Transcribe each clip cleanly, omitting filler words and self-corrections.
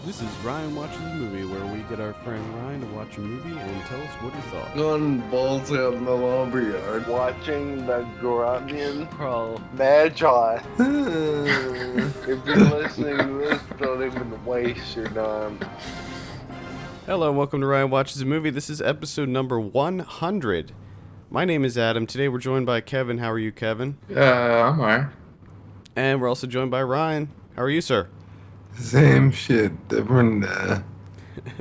This is Ryan Watches a Movie, where we get our friend Ryan to watch a movie and tell us what he thought. Going balls out in the lumber yard. Watching the Grunion crawl Magi. If you're listening to this, don't even waste your time. Hello and welcome to Ryan Watches a Movie. This is episode number 100. My name is Adam. Today we're joined by Kevin. How are you, Kevin? I'm alright. And we're also joined by Ryan. How are you, sir? Same shit, different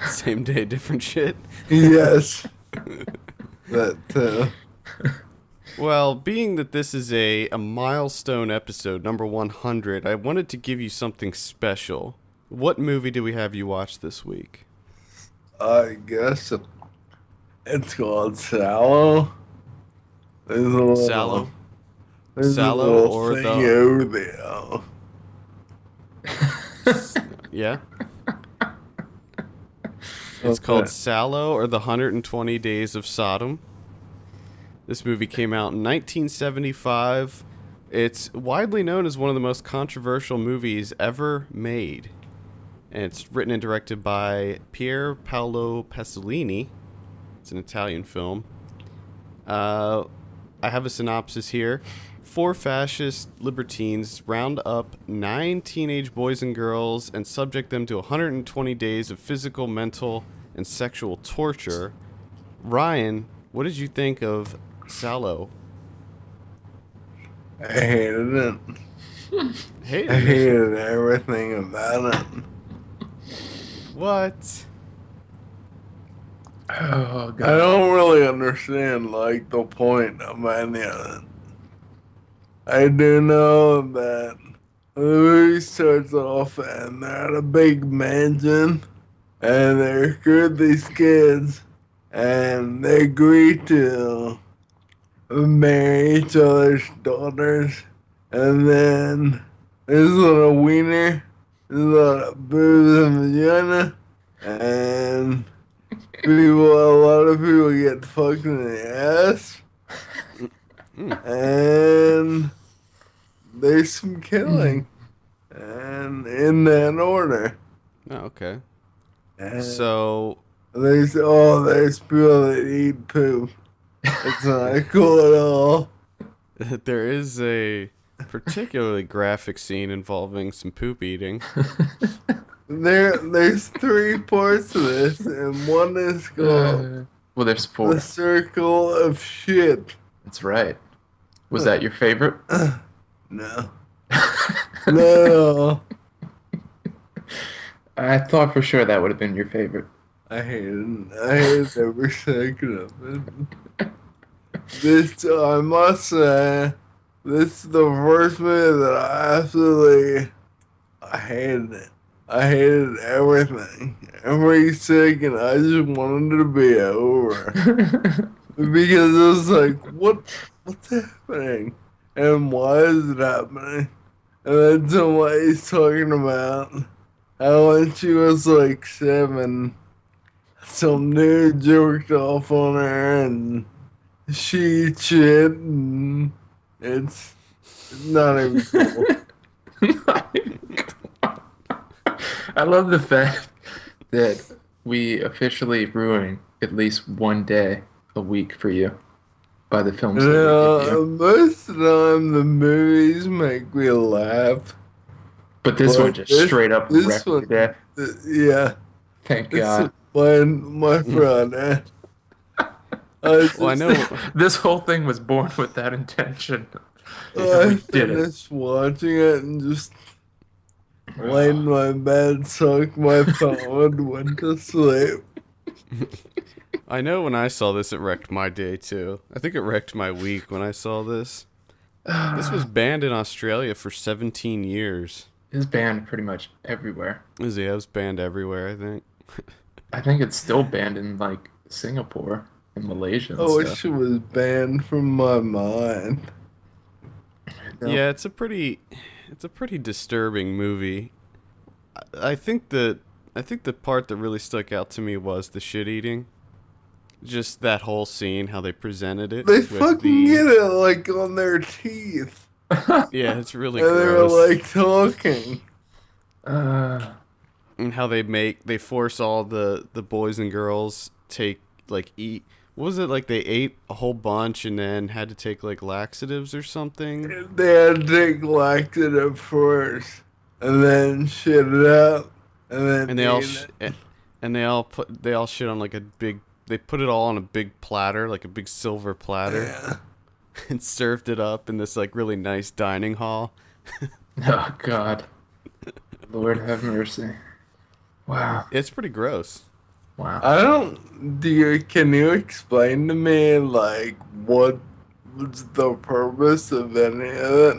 Same day, different shit. Yes. That, Well, being that this is a milestone episode, number 100, I wanted to give you something special. What movie do we have you watch this week? I guess it's called Salo. There's a little, Salo? There's Salo a little or thing the... over there. Yeah? It's called Salo or the 120 Days of Sodom. This movie came out in 1975. It's widely known as one of the most controversial movies ever made. And it's written and directed by Pier Paolo Pasolini. It's an Italian film. I have a synopsis here. 4 fascist libertines round up 9 teenage boys and girls and subject them to 120 days of physical, mental, and sexual torture. Ryan, what did you think of Salo? I hated it. I Hated it. hated everything about it. What? Oh, I God. don't really understand, like, the point of any of it. I do know that the movie starts off and they're at a big mansion and they recruit these kids and they agree to marry each other's daughters, and then there's a little wiener, there's a lot of boobs and vagina, and a lot of people get fucked in the ass. And there's some killing, and in that order. Oh, okay. And So, there's people that eat poop. It's not cool at all. there is a particularly graphic scene involving some poop eating. There's 3 parts to this, and one is called Well, there's 4. the circle of shit. That's right. Was that your favorite? No. No. I thought for sure that would have been your favorite. I hated every second of it. I must say, this is the first movie that I hated it. I hated everything. Every second, I just wanted it to be over. Because it was like, what's happening? And why is it happening? And then somebody's talking about how when she was like 7, some dude jerked off on her and she eats shit, and it's not even cool. I love the fact that we officially ruin at least one day a week for you by the films that we give you. Most of the time the movies make me laugh. But this one just straight up this wrecked your one- day. Yeah. Thank This God. is my Friday. Well, I know. This whole thing was born with that intention. I We did it. finished watching it and just laid in my bed, sucked my thumb, and went to sleep. I know when I saw this, it wrecked my day too. I think it wrecked my week when I saw this. This was banned in Australia for 17 years. It's banned pretty much everywhere. It was banned everywhere, I think. I think it's still banned in like Singapore and Malaysia and I stuff. wish it was banned from my mind. Yeah, it's a pretty disturbing movie. I think the part that really stuck out to me was the shit eating. Just that whole scene, how they presented it. They with fucking get it like on their teeth. Yeah, it's really And they were gross. like talking. And how they force all the boys and girls take like eat. What was it like? They ate a whole bunch and then had to take like laxatives or something. They had to take laxative first, and then shit it out, and then And they all eat it. and they all shit on like a big. They put it all on a big platter, like a big silver platter, Yeah. and served it up in this like really nice dining hall. Oh God, Lord have mercy. Wow. It's pretty gross. Wow. I don't. Can you explain to me like what was the purpose of any of it?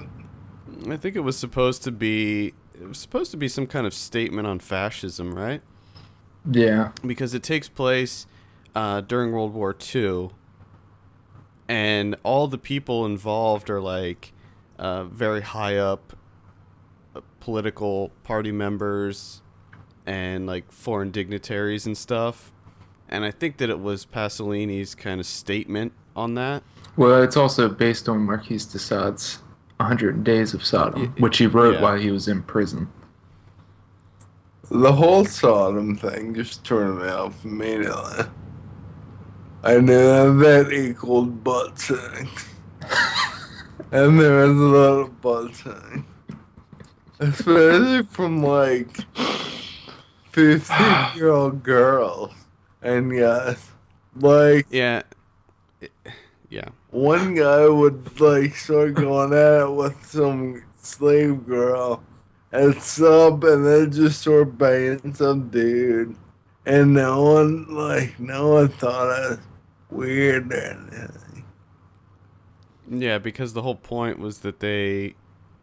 I think it was supposed to be. It was supposed to be some kind of statement on fascism, right? Yeah. Because it takes place during World War II, and all the people involved are like very high up political party members and like foreign dignitaries and stuff. And I think that it was Pasolini's kind of statement on that. Well, it's also based on Marquis de Sade's 100 Days of Sodom, Y- which he wrote yeah. while he was in prison. The whole Sodom thing just turned me off immediately. I knew that equaled butt sex, and there was a lot of butt sex, especially from like 15-year-old girls. And yes, like Yeah. Yeah. one guy would like start going at it with some slave girl at sub, and then just start banging some dude, and no one thought it was weird or anything. Yeah, because the whole point was that they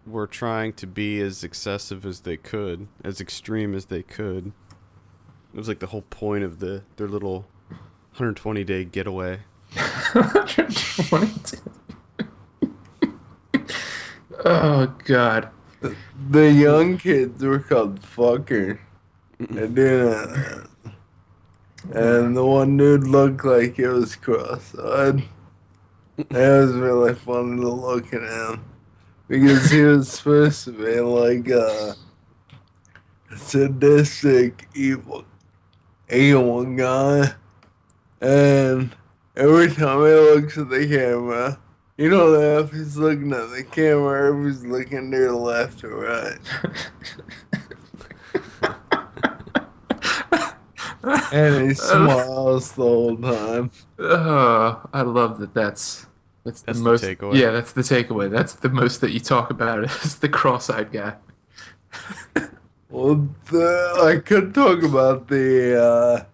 were trying to be as excessive as they could, as extreme as they could. It was like the whole point of their little 120-day getaway. 122. Oh God. The young kids were called fuckers. And then, and the one dude looked like he was cross-eyed. It was really funny to look at him because he was supposed to be like a sadistic, evil guy, and every time he looks at the camera, you don't know if he's looking at the camera or if he's looking to the left or right. And he smiles the whole time. Oh, I love that. That's the That's the most. takeaway. Yeah, that's the takeaway. That's the most that you talk about is the cross-eyed guy. Well, I could talk about the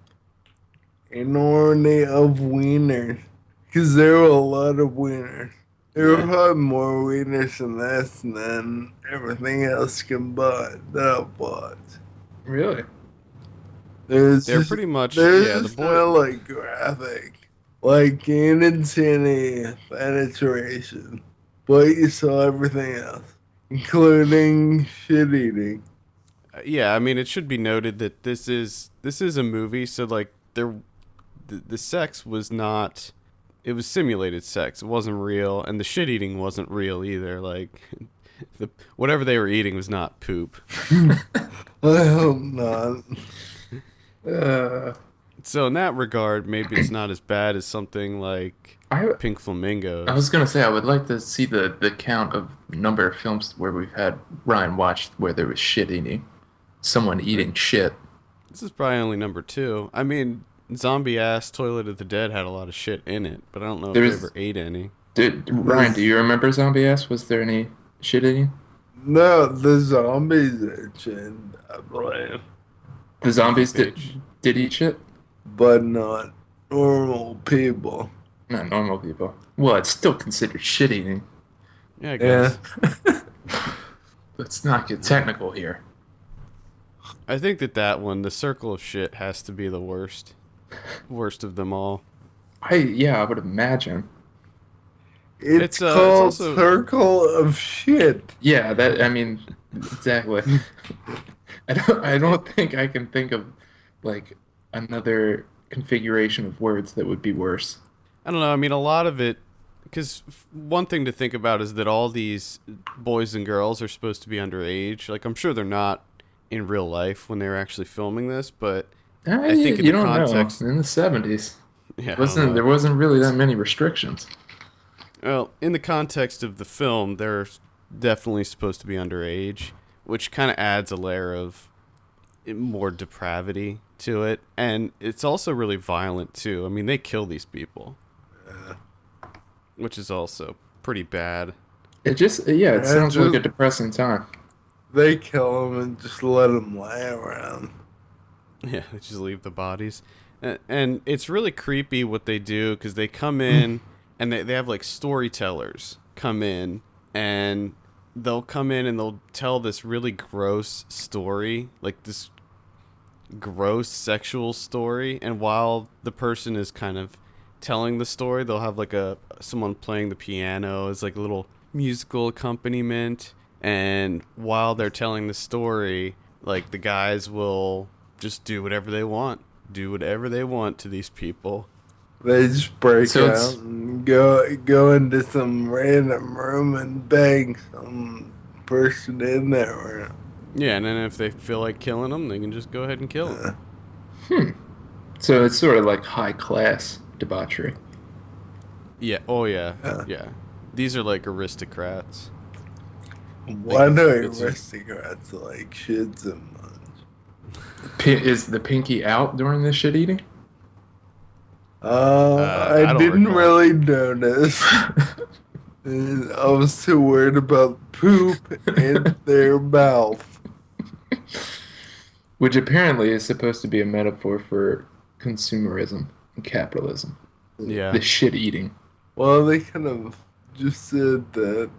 enormity of wieners, because there were a lot of wieners. There were probably more wieners in this than everything else combined that I bought. Really? They're pretty much the boy. No like graphic, like you didn't see any penetration, but you saw everything else, including shit eating. Yeah, I mean, it should be noted that this is a movie, so like the sex was not. It was simulated sex. It wasn't real, and the shit eating wasn't real either. Like, whatever they were eating was not poop. I hope not. So in that regard, maybe it's not as bad as something like Pink Flamingos. I was gonna say I would like to see the count of number of films where we've had Ryan watched where there was shit eating, someone eating shit. This is probably only number 2. I mean, Zombie Ass Toilet of the Dead had a lot of shit in it, but I don't know if they ever ate any. Ryan, do you remember Zombie Ass? Was there any shit eating? No, the zombies are chin, I believe, The zombies Bitch. did eat shit? but not normal people. Not normal people. Well, it's still considered shit eating. Yeah, I guess. Let's not get technical here. I think that one, the circle of shit, has to be the worst. Worst of them all. I would imagine. It's It's called also- Circle of Shit. Yeah, exactly. I don't think I can think of like another configuration of words that would be worse. I don't know. I mean, a lot of it, because one thing to think about is that all these boys and girls are supposed to be underage. Like, I'm sure they're not in real life when they were actually filming this, but I think in You the don't context, know. In the 70s, yeah, I don't wasn't know. there wasn't really that many restrictions. Well, in the context of the film, they're definitely supposed to be underage, which kind of adds a layer of more depravity to it, and it's also really violent too. I mean, they kill these people, which is also pretty bad. It And sounds like a just depressing time. they kill him and just let him lay around. Yeah, they just leave the bodies. And it's really creepy what they do because they come in and they have like storytellers come in and they'll come in and they'll tell this really gross story, like this gross sexual story. And while the person is kind of telling the story, they'll have like someone playing the piano as like a little musical accompaniment. And while they're telling the story, like the guys will just do whatever they want to these people. They just break So out it's and go into some random room and bang some person in there. Yeah, and then if they feel like killing them, they can just go ahead and kill them. hmm. So it's sort of like high class debauchery. Yeah, oh yeah, Yeah. yeah. These are like aristocrats. Why do it's a- aristocrats like shit so much? Is the pinky out during the shit eating? I I don't didn't recall. really notice. I was too worried about poop in their mouth. Which apparently is supposed to be a metaphor for consumerism and capitalism. Yeah. The shit eating. Well, they kind of just said that.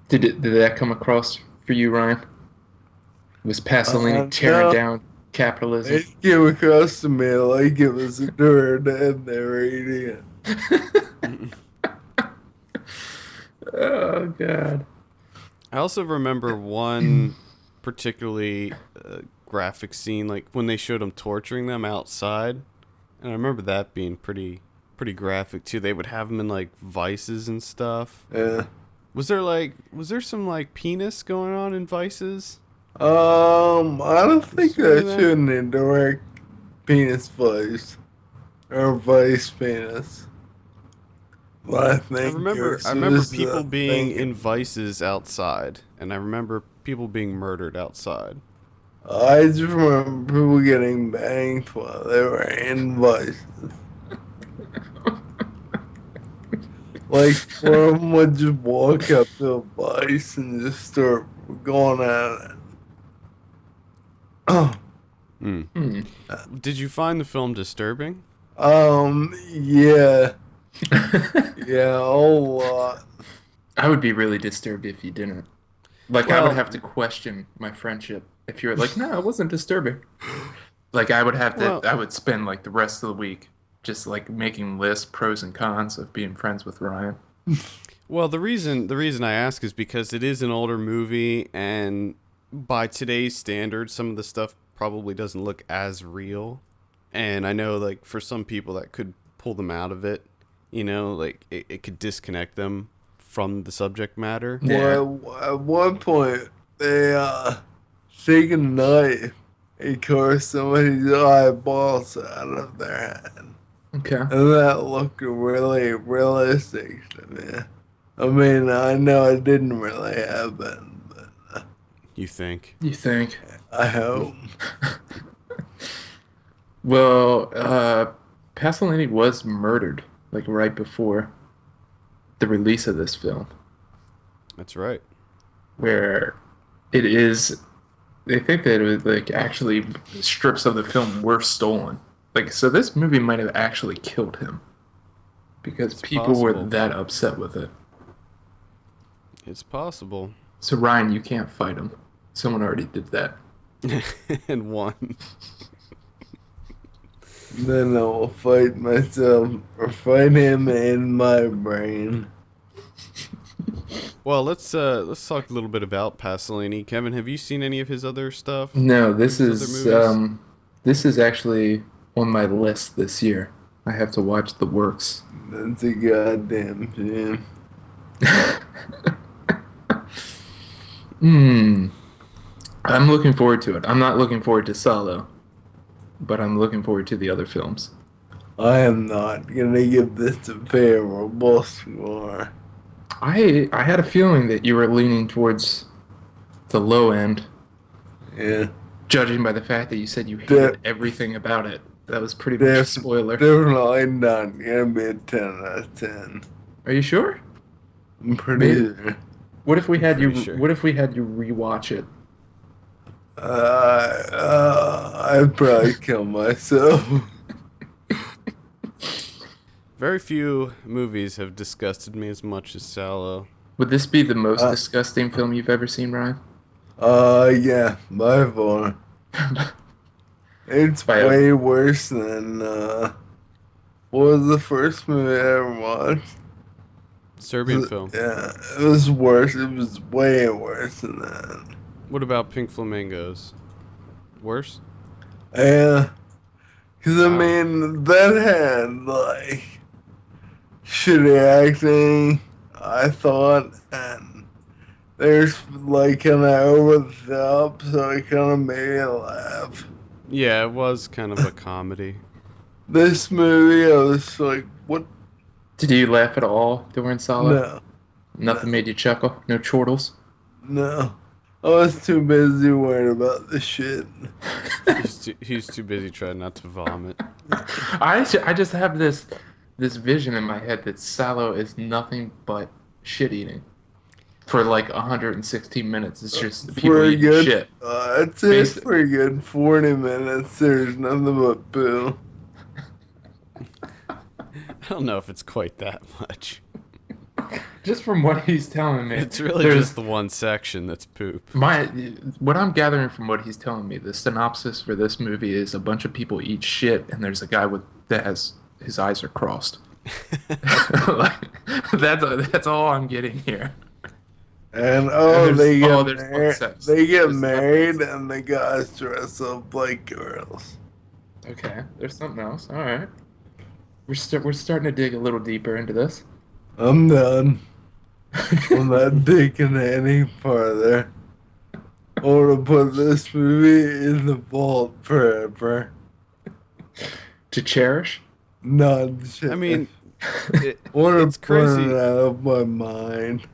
Did that come across for you, Ryan? Was Pasolini tearing No, down capitalism? it came across to me like it was a dirt and they were eating it. Oh God. I also remember one particularly graphic scene, like when they showed them torturing them outside, and I remember that being pretty graphic too. They would have them in like vices and stuff. Yeah. Was there some like penis going on in vices? I don't think Really that that? should an indirect penis vice or vice penis. But I think I it's remember just people a being in thing. vices outside, and I remember people being murdered outside. I just remember people getting banged while they were in vices. Like, one of them would just walk up to a vice and just start going at it. Mm. Hmm. Did you find the film disturbing? Yeah, yeah, a whole lot. I would be really disturbed if you didn't. Like, I would Well, have to question my friendship if you were like, no, it wasn't disturbing. Like, I would have to, well, I would spend like the rest of the week just like making lists, pros and cons of being friends with Ryan. Well, the reason I ask is because it is an older movie, and by today's standards, some of the stuff probably doesn't look as real. And I know, like, for some people, that could pull them out of it. You know, like it could disconnect them from the subject matter. Yeah. Well, at one point, they take a knife and cut somebody's eyeballs out of their head. Okay. And that looked really realistic to me. I mean, I know it didn't really happen, but You think? You think? I hope. Well, Pasolini was murdered like right before the release of this film, That's right. where it is. They think that it was like actually strips of the film were stolen. Like, so this movie might have actually killed him because It's people were possible. that upset with it. It's possible. So Ryan, you can't fight him. Someone already did that. And one. Then I will fight myself or fight him in my brain. Well, let's talk a little bit about Pasolini. Kevin, have you seen any of his other stuff? No, this His is other movies? this is actually on my list this year. I have to watch the works. That's a goddamn shame. Hmm. I'm looking forward to it. I'm not looking forward to Salo, but I'm looking forward to the other films. I am not gonna give this a favorable score. I had a feeling that you were leaning towards the low end, Yeah, judging by the fact that you said you De- hated everything about it. That was pretty much a spoiler. definitely not gonna be a 10 out of 10. Are you sure? I'm pretty Maybe. sure. What if we had you? Pretty sure. What if we had you rewatch it? I'd probably kill myself. Very few movies have disgusted me as much as Salo. Would this be the most Uh, disgusting film you've ever seen, Ryan? Yeah, by far. It's By a- way worse than, what was the first movie I ever watched? Serbian film. Yeah, it was worse. It was way worse than that. What about Pink Flamingos? Worse? Yeah, because I Wow. mean, that had, like, shitty acting, I thought, and there's, like, kind of over the top, so it kind of made me laugh. Yeah, it was kind of a comedy. This movie, I was like, what? Did you laugh at all during Salo? No, Nothing made you chuckle? No chortles? no. I was too busy worried about the shit. He's too busy trying not to vomit. I just have this vision in my head that Salo is nothing but shit eating. For like 116 minutes, it's just people For a eating good, shit. I'd say it's Basic. for a good 40 minutes. There's nothing but poo. I don't know if it's quite that much. Just from what he's telling me, It's really there's just the one section that's poop. what I'm gathering from what he's telling me. The synopsis for this movie is a bunch of people eat shit, and there's a guy that has his eyes are crossed. Like, that's all I'm getting here. And there's- they get there's one married. sex. They get There's married, nothing. and the guys dress up like girls. Okay, there's something else. All right, we're starting to dig a little deeper into this. I'm done. I'm not digging any farther. I want to put this movie in the vault forever. To cherish. Not shit. I mean, I want it's to put crazy. it out of my mind.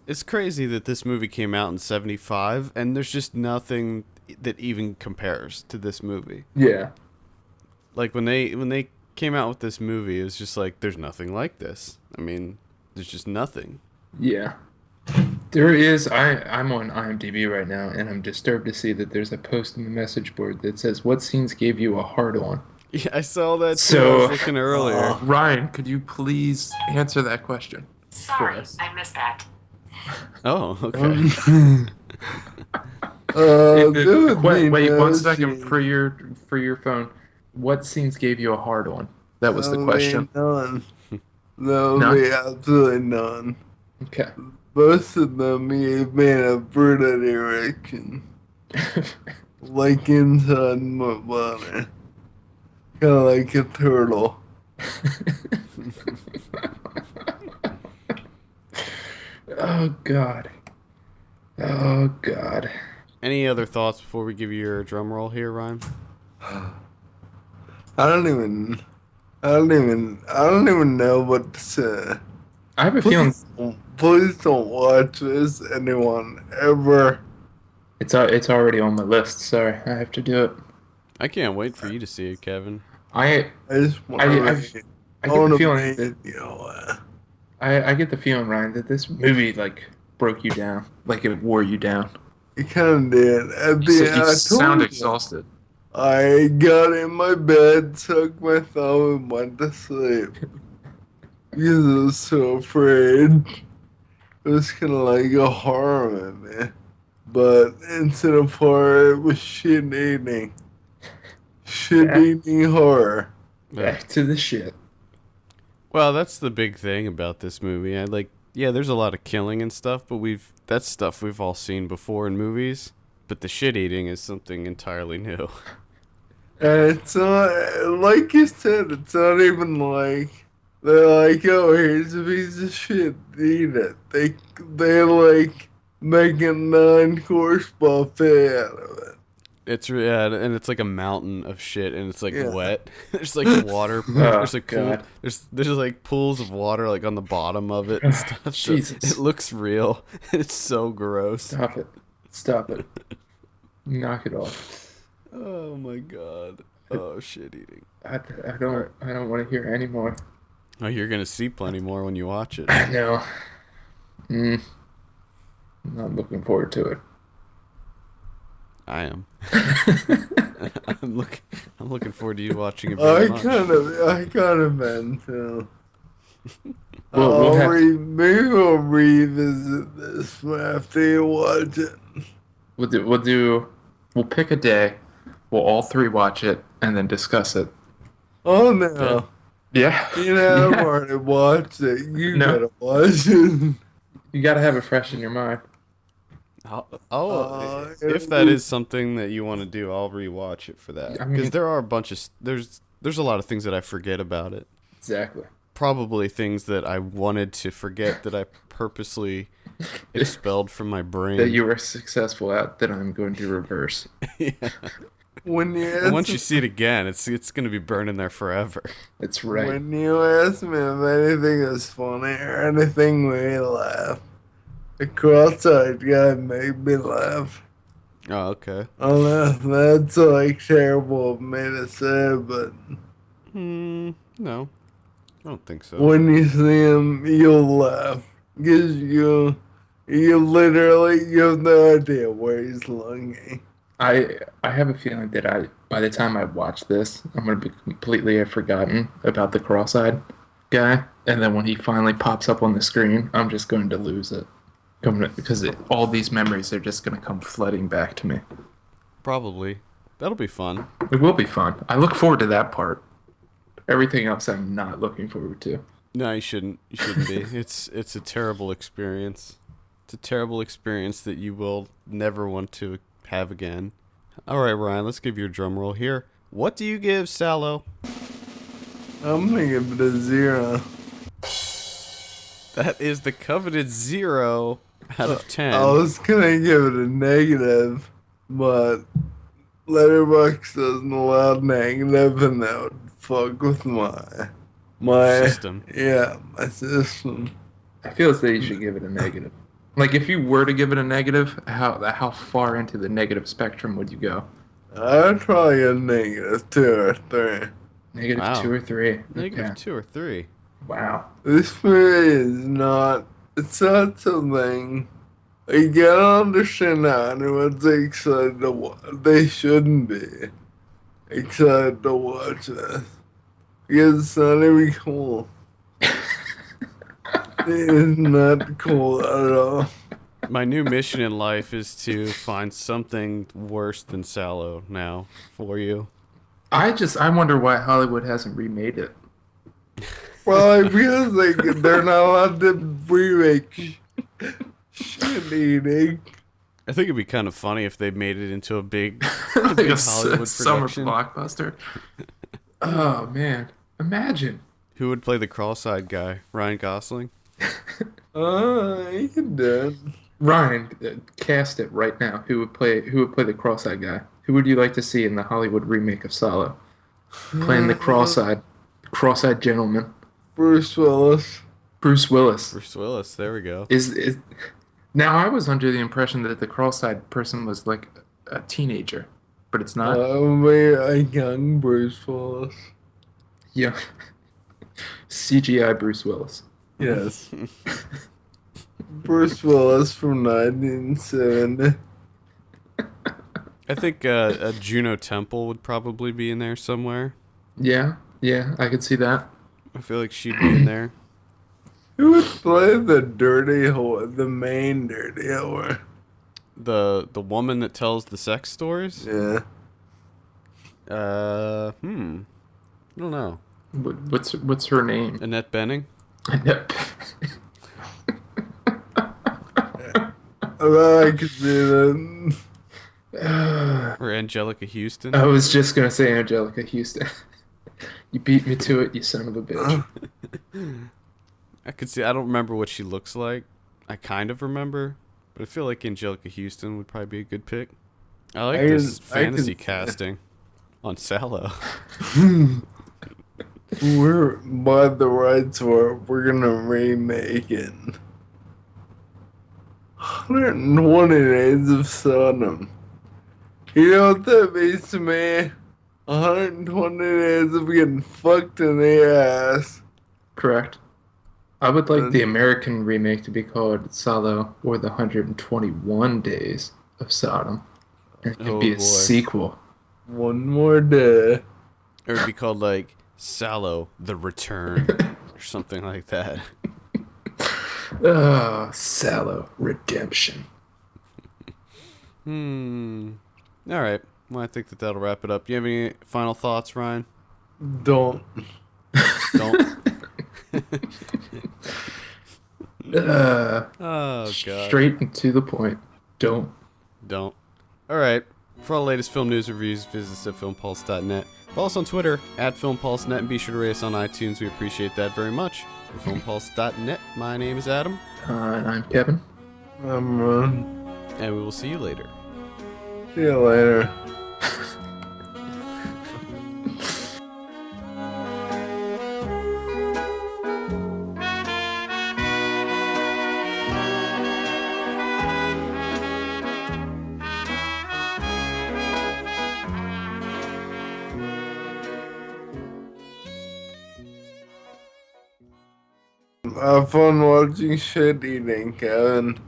It's crazy that this movie came out in '75, and there's just nothing that even compares to this movie. Yeah. Like when they came out with this movie, it was just like there's nothing like this. I mean, there's just nothing. Yeah. There is. I'm on IMDb right now, and I'm disturbed to see that there's a post in the message board that says, "What scenes gave you a hard on?" Yeah, I saw that too. So- I was looking earlier. Ryan, could you please answer that question for Sorry, us? I missed that. Oh, okay. Dude, Wait, me one no second shit. for your phone. What scenes gave you a hard on? That was the There'll question. be none. There'll None? be absolutely none. Okay. Most of them gave me a brutal erection. Like inside my body. Kind of like a turtle. Oh God. Oh God. Any other thoughts before we give you your drum roll here, Ryan? I don't even know what to say. I have a feeling Please don't watch this, anyone, ever. it's already on my list. Sorry, I have to do it. I can't wait for you to see it, Kevin. I I just want I to get the feeling that I get the feeling, Ryan, that this movie like broke you down, like it wore you down. It kind of did. At You, the s- end, you I sound told you. exhausted. I got in my bed, sucked my thumb, and went to sleep. Because I was so afraid. It was kind of like a horror movie. But instead of horror, it was shit eating. Shit Yeah. eating horror. Back to the shit. Well, that's the big thing about this movie. Yeah, there's a lot of killing and stuff, but that's stuff we've all seen before in movies. But the shit eating is something entirely new. And it's not, like you said, it's not even like, they're like, oh, here's a piece of shit, eat it. They like, make a 9-course buffet out of it. It's yeah, and it's like a mountain of shit, and it's like Yeah. wet. There's like water. Oh, There's like pool. God. There's like pools of water like on the bottom of it and stuff. So Jesus. it looks real. It's so gross. Stop it. Stop it. Knock it off. Oh my god. Oh, shit eating. I don't want to hear any more. Oh, you're gonna see plenty more when you watch it. I know. I'm not looking forward to it. I am. I'm looking forward to you watching it very much. I kind of am too. We'll have to- Maybe we'll revisit this after you watch it. We'll pick a day. We'll all three watch it and then discuss it. Oh no. Yeah. You know, Yeah. I've already watched it. You No. gotta watch it. You gotta have it fresh in your mind. If that is something that you want to do, I'll rewatch it for that. I Because mean- there are a bunch of there's a lot of things that I forget about it. Exactly. Probably things that I wanted to forget that I purposely expelled from my brain. That you were successful at, that I'm going to reverse. Yeah. When you And ask once you see it again, it's gonna be burning there forever. It's right. when you ask me if anything is funny or anything made me laugh, the cross-eyed guy made me laugh. Oh, okay. I don't know, that's like terrible of me to say, but No, I don't think so. when you see him, you'll laugh. Because you have no idea where he's looking. I have a feeling that by the time I watch this, I'm gonna be completely have forgotten about the cross-eyed guy, and then when he finally pops up on the screen, I'm just going to lose it. Because all these memories are just gonna come flooding back to me. Probably. That'll be fun. It will be fun. I look forward to that part. Everything else, I'm not looking forward to. No, you shouldn't. You shouldn't be. It's a terrible experience. It's a terrible experience that you will never want to have again. All right, Ryan, let's give you a drum roll here. What do you give Salo? I'm gonna give it a 0. That is the coveted 0 out of 10. I was gonna give it a negative, but Letterboxd doesn't allow negative, and that would fuck with my System. Yeah, my system. I feel as though you should give it a negative. Like, if you were to give it a negative, how far into the negative spectrum would you go? I'd probably get a negative 2 or 3. Negative Wow. 2 or 3. Negative Okay. 2 or 3. Wow. This movie is not. It's not something. You gotta understand how anyone's excited to watch. They shouldn't be excited to watch this. Because it's not even cool. It is not cool at all. My new mission in life is to find something worse than Salo now for you. I wonder why Hollywood hasn't remade it. Well, because they're not allowed to remake shit eating. I think it'd be kind of funny if they made it into a big, Like big a Hollywood summer production. blockbuster. Oh, man. Imagine. Who would play the cross-eyed guy? Ryan Gosling? You can do it. Ryan, cast it right now. Who would play the cross-eyed guy? Who would you like to see in the Hollywood remake of Salo? Playing the cross-eyed gentleman. Bruce Willis. Bruce Willis. Bruce Willis. There we go. Is Now, I was under the impression that the cross-eyed person was like a teenager, but it's not. A young Bruce Willis. Yeah. CGI Bruce Willis. Yes. Bruce Willis from 1970. I think a Juno Temple would probably be in there somewhere. Yeah, I could see that. I feel like she'd be in there. Who would play the dirty whore, the main dirty whore? The woman that tells the sex stories? Yeah. I don't know. What's her name? Annette Bening? I could see that. Or Angelica Houston? I was just gonna say Angelica Houston. You beat me to it, you son of a bitch. I could see. I don't remember what she looks like. I kind of remember. But I feel like Angelica Houston would probably be a good pick. I like I this can- I fantasy can- casting on Salo. We're by the rights for it. We're gonna remake it. 120 Days of Sodom. You know what that means to me? 120 days of getting fucked in the ass. Correct. I would like the And- American remake to be called Salo or the 121 Days of Sodom. It could Oh, be a boy. sequel. One more day. It would be called like Salo: The Return or something like that. Salo Redemption. All right. Well, I think that'll wrap it up. Do you have any final thoughts, Ryan? Don't. Don't. Uh, Oh, God. Straight and to the point. Don't. Don't. All right. For all the latest film news reviews, visit us at filmpulse.net. Follow us on Twitter at filmpulse.net, and be sure to rate us on iTunes. We appreciate that very much. For filmpulse.net, my name is Adam, And I'm Kevin. I'm Ron. and we will see you later. See you later. Have fun watching shit eating, Kevin.